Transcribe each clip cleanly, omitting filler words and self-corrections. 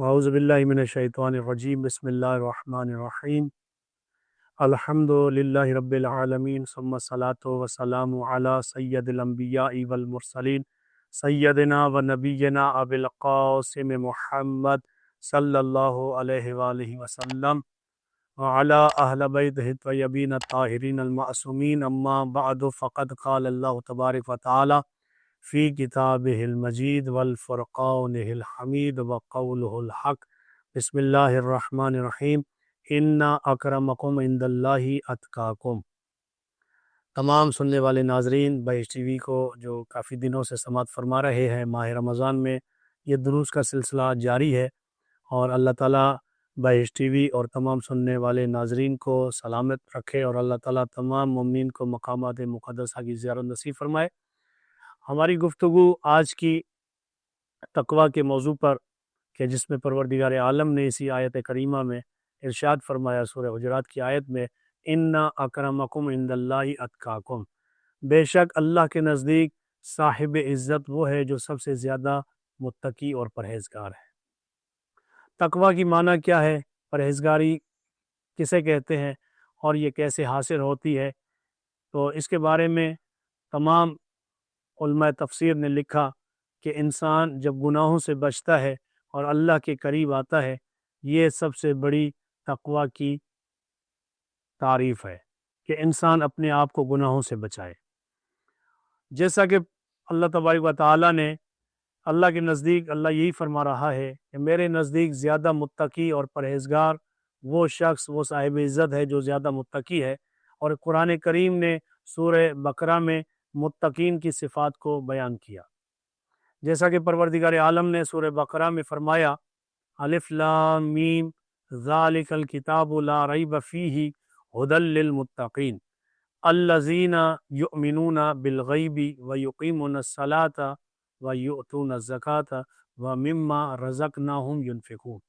اعوذ باللہ من الشیطان الرجیم بسم اللہ الرحمن الرحیم الحمد للہ رب العالمین ثم الصلاۃ والسلام علی سید الانبیاء والمرسلین سیدنا و نبینا ابی القاسم محمد صلی اللہ علیہ وآلہ وسلم وعلی اہل بیتہ الطیبین الطاہرین المعصومین اما بعد فقد قال اللہ تبارک و تعالی فی کتابہ المجید والفرقانہ الحمید وقولہ الحق بسم اللہ الرحمن الرحیم ان اکرمکم عند اللہ اتقاکم۔ تمام سننے والے ناظرین بہشت ٹی وی کو جو کافی دنوں سے سماعت فرما رہے ہیں، ماہ رمضان میں یہ دروس کا سلسلہ جاری ہے، اور اللہ تعالیٰ بہشت ٹی وی اور تمام سننے والے ناظرین کو سلامت رکھے، اور اللہ تعالیٰ تمام مومنین کو مقامات مقدسہ کی زیارت نصیب فرمائے۔ ہماری گفتگو آج کی تقوی کے موضوع پر کہ جس میں پروردگار عالم نے اسی آیت کریمہ میں ارشاد فرمایا سورہ حجرات کی آیت میں ان اکرمکم عند اللہ اتقاکم، بے شک اللہ کے نزدیک صاحب عزت وہ ہے جو سب سے زیادہ متقی اور پرہیزگار ہے۔ تقوی کی معنی کیا ہے، پرہیزگاری کسے کہتے ہیں، اور یہ کیسے حاصل ہوتی ہے؟ تو اس کے بارے میں تمام علماء تفسیر نے لکھا کہ انسان جب گناہوں سے بچتا ہے اور اللہ کے قریب آتا ہے، یہ سب سے بڑی تقوی کی تعریف ہے کہ انسان اپنے آپ کو گناہوں سے بچائے۔ جیسا کہ اللہ تبارک و تعالیٰ نے اللہ کے نزدیک اللہ یہی فرما رہا ہے کہ میرے نزدیک زیادہ متقی اور پرہیزگار وہ شخص، وہ صاحب عزت ہے جو زیادہ متقی ہے، اور قرآن کریم نے سورہ بقرہ میں متقین کی صفات کو بیان کیا، جیسا کہ پروردگار عالم نے سورہ بقرہ میں فرمایا الف لام میم ذالک الکتاب لا ریب فیہ ھدی للمتقین الذین یؤمنون بالغیب ویقیمون الصلاۃ ویؤتون الزکاۃ ومما رزقناہم ینفقون۔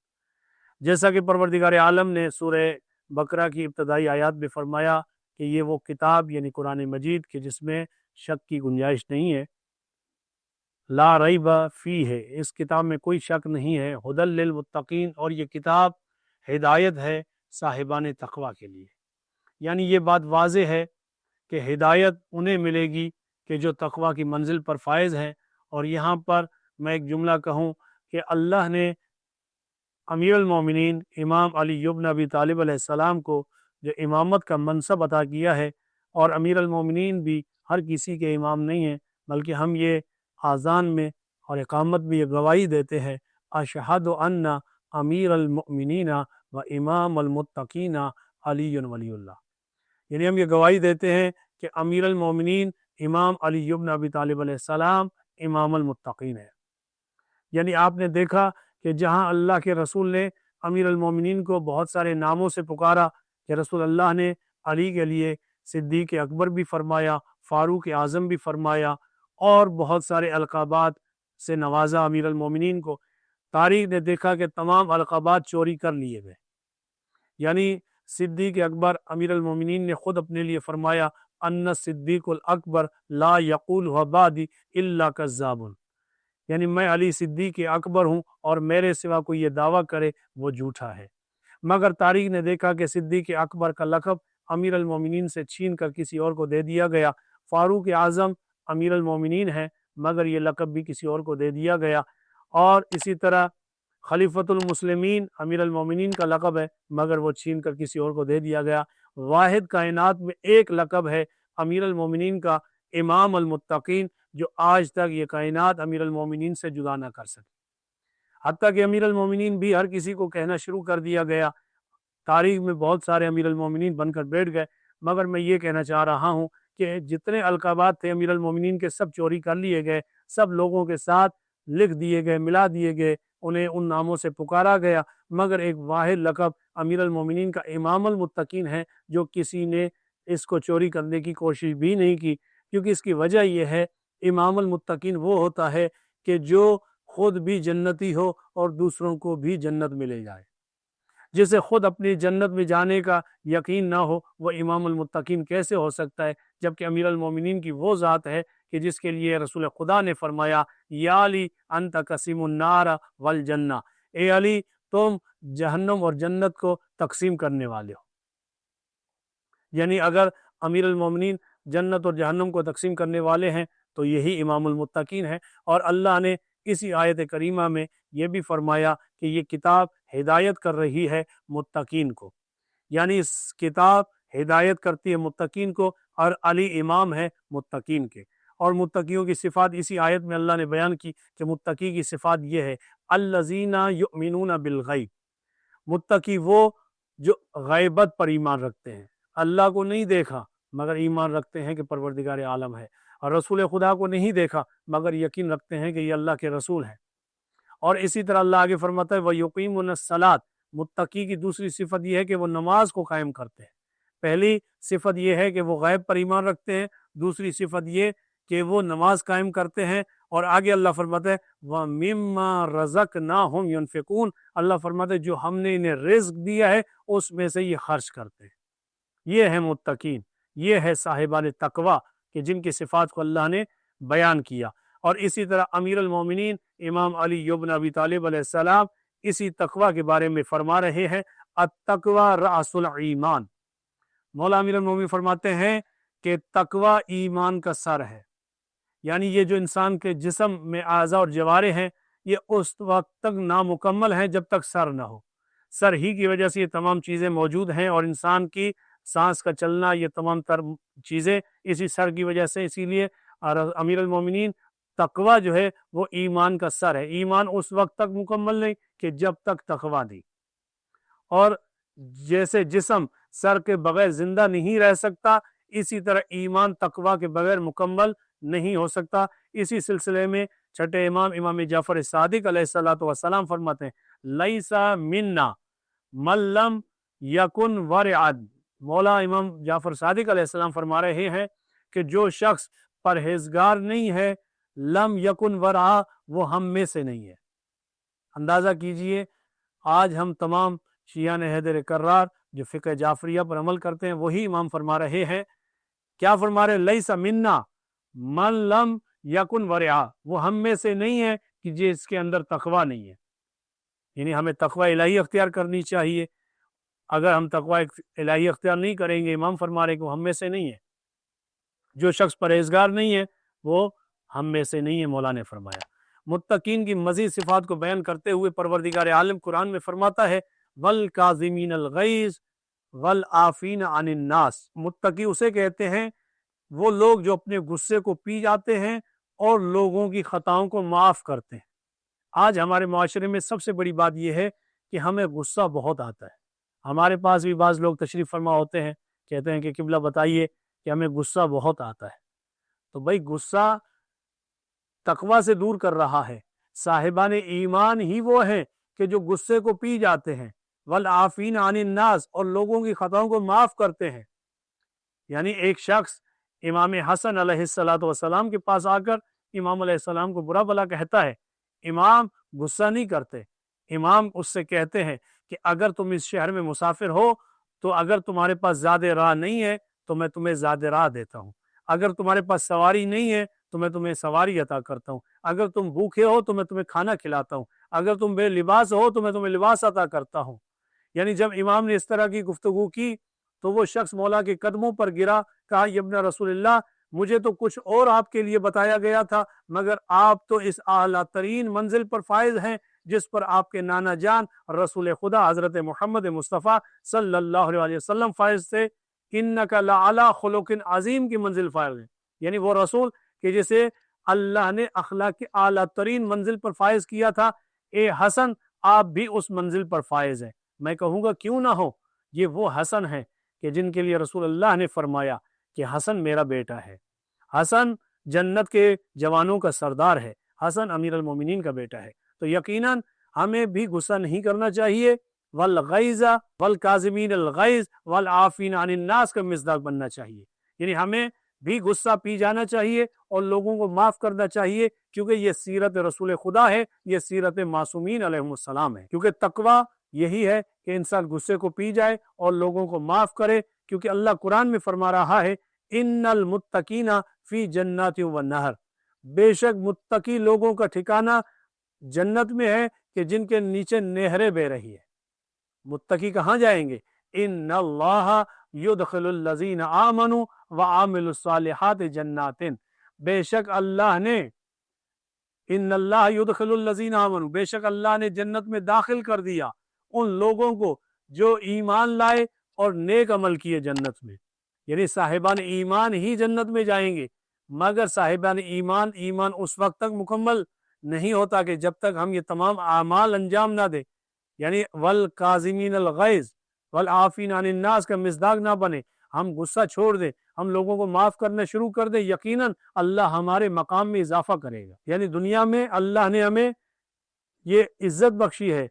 جیسا کہ پروردگار عالم نے سورہ بقرہ کی ابتدائی آیات میں فرمایا کہ یہ وہ کتاب یعنی قرآن مجید کہ جس میں شک کی گنجائش نہیں ہے، لا ریب فیہ ہے، اس کتاب میں کوئی شک نہیں ہے، ھدی للمتقین، اور یہ کتاب ہدایت ہے صاحبان تقوی کے لیے۔ یعنی یہ بات واضح ہے کہ ہدایت انہیں ملے گی کہ جو تقوی کی منزل پر فائز ہیں۔ اور یہاں پر میں ایک جملہ کہوں کہ اللہ نے امیر المومنین امام علی بن ابی طالب علیہ السلام کو جو امامت کا منصب عطا کیا ہے، اور امیر المومنین بھی ہر کسی کے امام نہیں ہیں، بلکہ ہم یہ آذان میں اور اقامت میں یہ گواہی دیتے ہیں اشہد ان امیر المؤمنین و امام المتقین علی ولی اللہ، یعنی ہم یہ گواہی دیتے ہیں کہ امیر المومنین امام علی بن ابی طالب علیہ السلام امام المتقین ہے۔ یعنی آپ نے دیکھا کہ جہاں اللہ کے رسول نے امیر المومنین کو بہت سارے ناموں سے پکارا، کہ رسول اللہ نے علی کے لیے صدیق اکبر بھی فرمایا، فاروق اعظم بھی فرمایا، اور بہت سارے القابات سے نوازا امیر المومنین کو، تاریخ نے دیکھا کہ تمام القابات چوری کر لیے گئے۔ یعنی صدیق اکبر امیر المومنین نے خود اپنے لیے فرمایا ان صدیق الاکبر لا یقول بعدی الا کذاب، یعنی میں علی صدیق اکبر ہوں اور میرے سوا کوئی یہ دعویٰ کرے وہ جھوٹا ہے۔ مگر تاریخ نے دیکھا کہ صدیق اکبر کا لقب امیر المومنین سے چھین کر کسی اور کو دے دیا گیا، فاروق اعظم امیر المومنین ہے مگر یہ لقب بھی کسی اور کو دے دیا گیا، اور اسی طرح خلیفۃ المسلمین امیر المومنین کا لقب ہے مگر وہ چھین کر کسی اور کو دے دیا گیا۔ واحد کائنات میں ایک لقب ہے امیر المومنین کا، امام المتقین، جو آج تک یہ کائنات امیر المومنین سے جدا نہ کر سکی، حتیٰ کہ امیر المومنین بھی ہر کسی کو کہنا شروع کر دیا گیا۔ تاریخ میں بہت سارے امیر المومنین بن کر بیٹھ گئے، مگر میں یہ کہنا چاہ رہا ہوں کہ جتنے القابات تھے امیر المومنین کے سب چوری کر لیے گئے، سب لوگوں کے ساتھ لکھ دیے گئے، ملا دیے گئے، انہیں ان ناموں سے پکارا گیا، مگر ایک واحد لقب امیر المومنین کا امام المتقین ہے جو کسی نے اس کو چوری کرنے کی کوشش بھی نہیں کی، کیونکہ اس کی وجہ یہ ہے امام المتقین وہ ہوتا ہے کہ جو خود بھی جنتی ہو اور دوسروں کو بھی جنت میں لے جائے۔ جسے خود اپنی جنت میں جانے کا یقین نہ ہو وہ امام المتقین کیسے ہو سکتا ہے، جبکہ امیر المومنین کی وہ ذات ہے کہ جس کے لیے رسول خدا نے فرمایا یا علی انت قسیم النار والجنہ، اے علی تم جہنم اور جنت کو تقسیم کرنے والے ہو۔ یعنی اگر امیر المومنین جنت اور جہنم کو تقسیم کرنے والے ہیں تو یہی امام المتقین ہے۔ اور اللہ نے اسی آیت کریمہ میں یہ بھی فرمایا کہ یہ کتاب ہدایت کر رہی ہے متقین کو، یعنی اس کتاب ہدایت کرتی ہے متقین کو، اور علی امام ہے متقین کے۔ اور متقیوں کی صفات اسی آیت میں اللہ نے بیان کی کہ متقی کی صفات یہ ہے الذین یؤمنون بالغیب، متقی وہ جو غیبت پر ایمان رکھتے ہیں، اللہ کو نہیں دیکھا مگر ایمان رکھتے ہیں کہ پروردگار عالم ہے، اور رسول خدا کو نہیں دیکھا مگر یقین رکھتے ہیں کہ یہ اللہ کے رسول ہے۔ اور اسی طرح اللہ آگے فرماتا ہے وَيُقِيمُونَ الصَّلَاةَ، متقی کی دوسری صفت یہ ہے کہ وہ نماز کو قائم کرتے ہیں۔ پہلی صفت یہ ہے کہ وہ غیب پر ایمان رکھتے ہیں، دوسری صفت یہ کہ وہ نماز قائم کرتے ہیں۔ اور آگے اللہ فرماتا ہے وَمِمَّا رَزَقْنَاهُمْ يُنْفِقُونَ، اللہ فرماتا ہے جو ہم نے انہیں رزق دیا ہے اس میں سے یہ خرچ کرتے ہیں۔ یہ ہے متقین، یہ ہے صاحبان تقوی کہ جن کی صفات کو اللہ نے بیان کیا۔ اور اسی طرح امیر المومنین امام علی بن ابی طالب علیہ السلام اسی تقوی کے بارے میں فرما رہے ہیں التقوی رأس الایمان۔ مولا امیر المومنین فرماتے ہیں کہ تقوی ایمان کا سر ہے، یعنی یہ جو انسان کے جسم میں اعضاء اور جوارح ہیں یہ اس وقت تک نامکمل ہیں جب تک سر نہ ہو۔ سر ہی کی وجہ سے یہ تمام چیزیں موجود ہیں، اور انسان کی سانس کا چلنا، یہ تمام تر چیزیں اسی سر کی وجہ سے۔ اسی لیے امیر المومنین تقوی جو ہے وہ ایمان کا سر ہے۔ ایمان اس وقت تک مکمل نہیں کہ جب تک تقوی نہیں۔ اور جیسے جسم سر کے بغیر زندہ نہیں رہ سکتا، اسی طرح ایمان تقوی کے بغیر مکمل نہیں ہو سکتا۔ اسی سلسلے میں چھٹے امام امام جعفر صادق علیہ السلام فرماتے ہیں لیسا منا من لم یکن ورعن، مولا امام جعفر صادق علیہ السلام فرما رہے ہیں کہ جو شخص پرہیزگار نہیں ہے لم یکن ورع، وہ ہم میں سے نہیں ہے۔ اندازہ کیجئے آج ہم تمام شیعان حیدر کرار جو فقہ جعفریہ پر عمل کرتے ہیں وہی امام فرما رہے ہیں، کیا فرما رہے ہیں لیسا منا من لم یکن ورع، وہ ہم میں سے نہیں ہے کہ جس کے اندر تقوی نہیں ہے۔ یعنی ہمیں تقوی الہی اختیار کرنی چاہیے۔ اگر ہم تقوی الہی اختیار نہیں کریں گے، امام فرما رہے کہ وہ ہم میں سے نہیں ہے۔ جو شخص پرہیزگار نہیں ہے وہ ہم میں سے نہیں ہے، مولا نے فرمایا۔ متقین کی مزید صفات کو بیان کرتے ہوئے پروردگار عالم قرآن میں فرماتا ہے وَالْكَاظِمِينَ الْغَيْظَ وَالْعَافِينَ عَنِ النَّاسِ، متقی اسے کہتے ہیں وہ لوگ جو اپنے غصے کو پی جاتے ہیں اور لوگوں کی خطاؤں کو معاف کرتے ہیں۔ آج ہمارے معاشرے میں سب سے بڑی بات یہ ہے کہ ہمیں غصہ بہت آتا ہے۔ ہمارے پاس بھی بعض لوگ تشریف فرما ہوتے ہیں، کہتے ہیں کہ قبلہ بتائیے کہ ہمیں غصہ بہت آتا ہے۔ تو بھائی غصہ تقوی سے دور کر رہا ہے۔ صاحبان ایمان ہی وہ ہیں کہ جو غصے کو پی جاتے ہیں، والعافین عن الناس، اور لوگوں کی خطاؤں کو معاف کرتے ہیں۔ یعنی ایک شخص امام حسن علیہ السلام کے پاس آ کر امام علیہ السلام کو برا بھلا کہتا ہے، امام غصہ نہیں کرتے، امام اس سے کہتے ہیں کہ اگر تم اس شہر میں مسافر ہو تو اگر تمہارے پاس زیادہ راہ نہیں ہے تو میں تمہیں زیادہ راہ دیتا ہوں، اگر تمہارے پاس سواری نہیں ہے تو میں تمہیں سواری عطا کرتا ہوں، اگر تم بھوکے ہو تو میں تمہیں کھانا کھلاتا ہوں، اگر تم بے لباس ہو تو میں تمہیں لباس عطا کرتا ہوں۔ یعنی جب امام نے اس طرح کی گفتگو کی تو وہ شخص مولا کے قدموں پر گرا، کہا یا ابن رسول اللہ، مجھے تو کچھ اور آپ کے لیے بتایا گیا تھا، مگر آپ تو اس اعلیٰ ترین منزل پر فائز ہیں جس پر آپ کے نانا جان رسول خدا حضرت محمد مصطفیٰ صلی اللہ علیہ وسلم فائز تھے۔ انک لعلی خلق عظیم کی منزل فائز ہیں، یعنی وہ رسول کہ جسے اللہ نے اخلاق کے اعلیٰ ترین منزل پر فائز کیا تھا۔ اے حسن، آپ بھی اس منزل پر فائز ہیں۔ میں کہوں گا کیوں نہ ہو، یہ وہ حسن ہیں کہ جن کے لیے رسول اللہ نے فرمایا کہ حسن میرا بیٹا ہے، حسن جنت کے جوانوں کا سردار ہے، حسن امیر المومنین کا بیٹا ہے۔ تو یقیناً ہمیں بھی غصہ نہیں کرنا چاہیے، والغیظ والکاظمین الغیظ والعافین عن الناس کا مصداق بننا چاہیے، یعنی ہمیں بھی غصہ پی جانا چاہیے اور لوگوں کو معاف کرنا چاہیے، کیونکہ یہ سیرت رسول خدا ہے، یہ سیرت معصومین علیہ السلام ہے۔ کیونکہ تقوی یہی ہے کہ انسان غصے کو پی جائے اور لوگوں کو معاف کرے، کیونکہ اللہ قرآن میں فرما رہا ہے ان المتقین فی جنات و نہر، بے شک متقی لوگوں کا ٹھکانہ جنت میں ہے کہ جن کے نیچے نہریں بہ رہی ہے۔ متقی کہاں جائیں گے؟ ان اللہ یدخل الذین آمنوا وعملوا الصالحات جنات، بے شک اللہ نے، ان اللہ یدخل الذین آمنوا، بے شک اللہ نے جنت میں داخل کر دیا ان لوگوں کو جو ایمان لائے اور نیک عمل کیے جنت میں۔ یعنی صاحبان ایمان ہی جنت میں جائیں گے، مگر صاحبان ایمان اس وقت تک مکمل نہیں ہوتا کہ جب تک ہم یہ تمام اعمال انجام نہ دیں۔ یعنی والکاظمین الغیظ والعافین عن الناس کا مصداق نہ بنے، ہم غصہ چھوڑ دیں، ہم لوگوں کو معاف کرنا شروع کر دیں، یقیناً اللہ ہمارے مقام میں اضافہ کرے گا۔ یعنی دنیا میں اللہ نے ہمیں یہ عزت بخشی ہے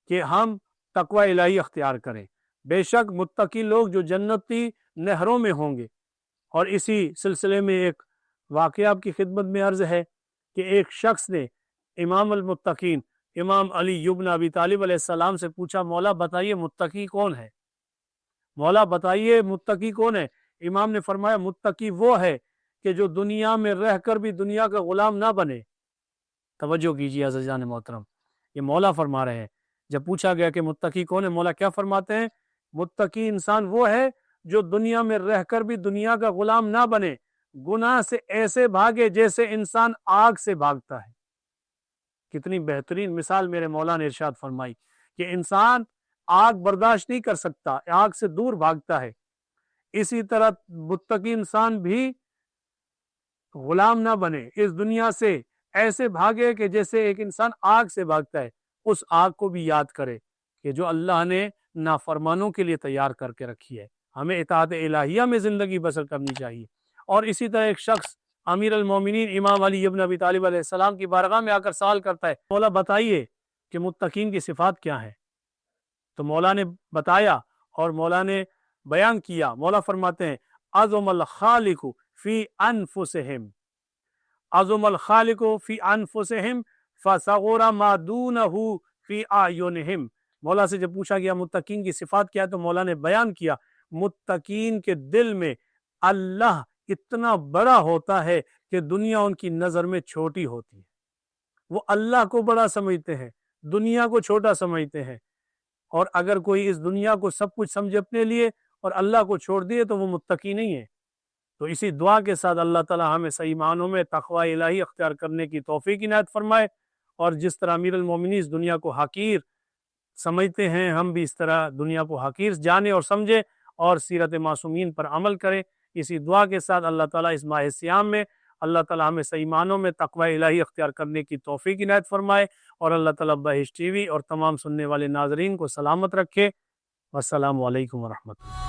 کہ ہم تقوی الہی اختیار کریں۔ بے شک متقی لوگ جو جنتی نہروں میں ہوں گے۔ اور اسی سلسلے میں ایک واقعہ آپ کی خدمت میں عرض ہے کہ ایک شخص نے امام المتقین امام علی بن ابی طالب علیہ السلام سے پوچھا، مولا بتائیے متقی کون ہے؟ مولا بتائیے متقی کون ہے؟ امام نے فرمایا متقی وہ ہے کہ جو دنیا میں رہ کر بھی دنیا کا غلام نہ بنے۔ توجہ کیجیے عزیزان محترم، یہ مولا فرما رہے ہیں۔ جب پوچھا گیا کہ متقی کون ہے، مولا کیا فرماتے ہیں؟ متقی انسان وہ ہے جو دنیا میں رہ کر بھی دنیا کا غلام نہ بنے، گناہ سے ایسے بھاگے جیسے انسان آگ سے بھاگتا ہے۔ کتنی بہترین مثال میرے مولا نے ارشاد فرمائی کہ انسان آگ برداشت نہیں کر سکتا، آگ سے دور بھاگتا ہے، اسی طرح متقی انسان بھی غلام نہ بنے، اس دنیا سے ایسے بھاگے کہ جیسے ایک انسان آگ سے بھاگتا ہے، اس آگ کو بھی یاد کرے کہ جو اللہ نے نافرمانوں کے لیے تیار کر کے رکھی ہے۔ ہمیں اطاعت الہیہ میں زندگی بسر کرنی چاہیے۔ اور اسی طرح ایک شخص امیر المومنین امام علی بن ابی طالب علیہ السلام کی بارگاہ میں آ کر سوال کرتا ہے، مولا بتائیے کہ متقین کی صفات کیا ہیں؟ تو مولا نے بتایا اور مولا نے بیان کیا۔ مولا فرماتے ہیں عظم الخالق فی انفسہم، عظم الخالق فی انفسہم فصغر ما دونہ فی اعینہم۔ مولا سے جب پوچھا گیا متقین کی صفات کیا ہے تو مولا نے بیان کیا متقین کے دل میں اللہ اتنا بڑا ہوتا ہے کہ دنیا ان کی نظر میں چھوٹی ہوتی ہے۔ وہ اللہ کو بڑا سمجھتے ہیں، دنیا کو چھوٹا سمجھتے ہیں۔ اور اگر کوئی اس دنیا کو سب کچھ سمجھے اپنے لیے اور اللہ کو چھوڑ دیے تو وہ متقی نہیں ہے۔ تو اسی دعا کے ساتھ اللہ تعالی ہمیں صحیح معنوں میں تقوی الہی اختیار کرنے کی توفیق عنایت فرمائے، اور جس طرح امیر المومنین اس دنیا کو حقیر سمجھتے ہیں، ہم بھی اس طرح دنیا کو حقیر جانے اور سمجھے اور سیرت معصومین پر عمل کریں۔ اسی دعا کے ساتھ اللہ تعالیٰ اس ماہ سیام میں اللہ تعالیٰ ہمیں صحیح معنوں میں تقوی الہی اختیار کرنے کی توفیق عنایت فرمائے، اور اللہ تعالیٰ بہشت ٹی وی اور تمام سننے والے ناظرین کو سلامت رکھے۔ والسلام علیکم ورحمۃ اللہ۔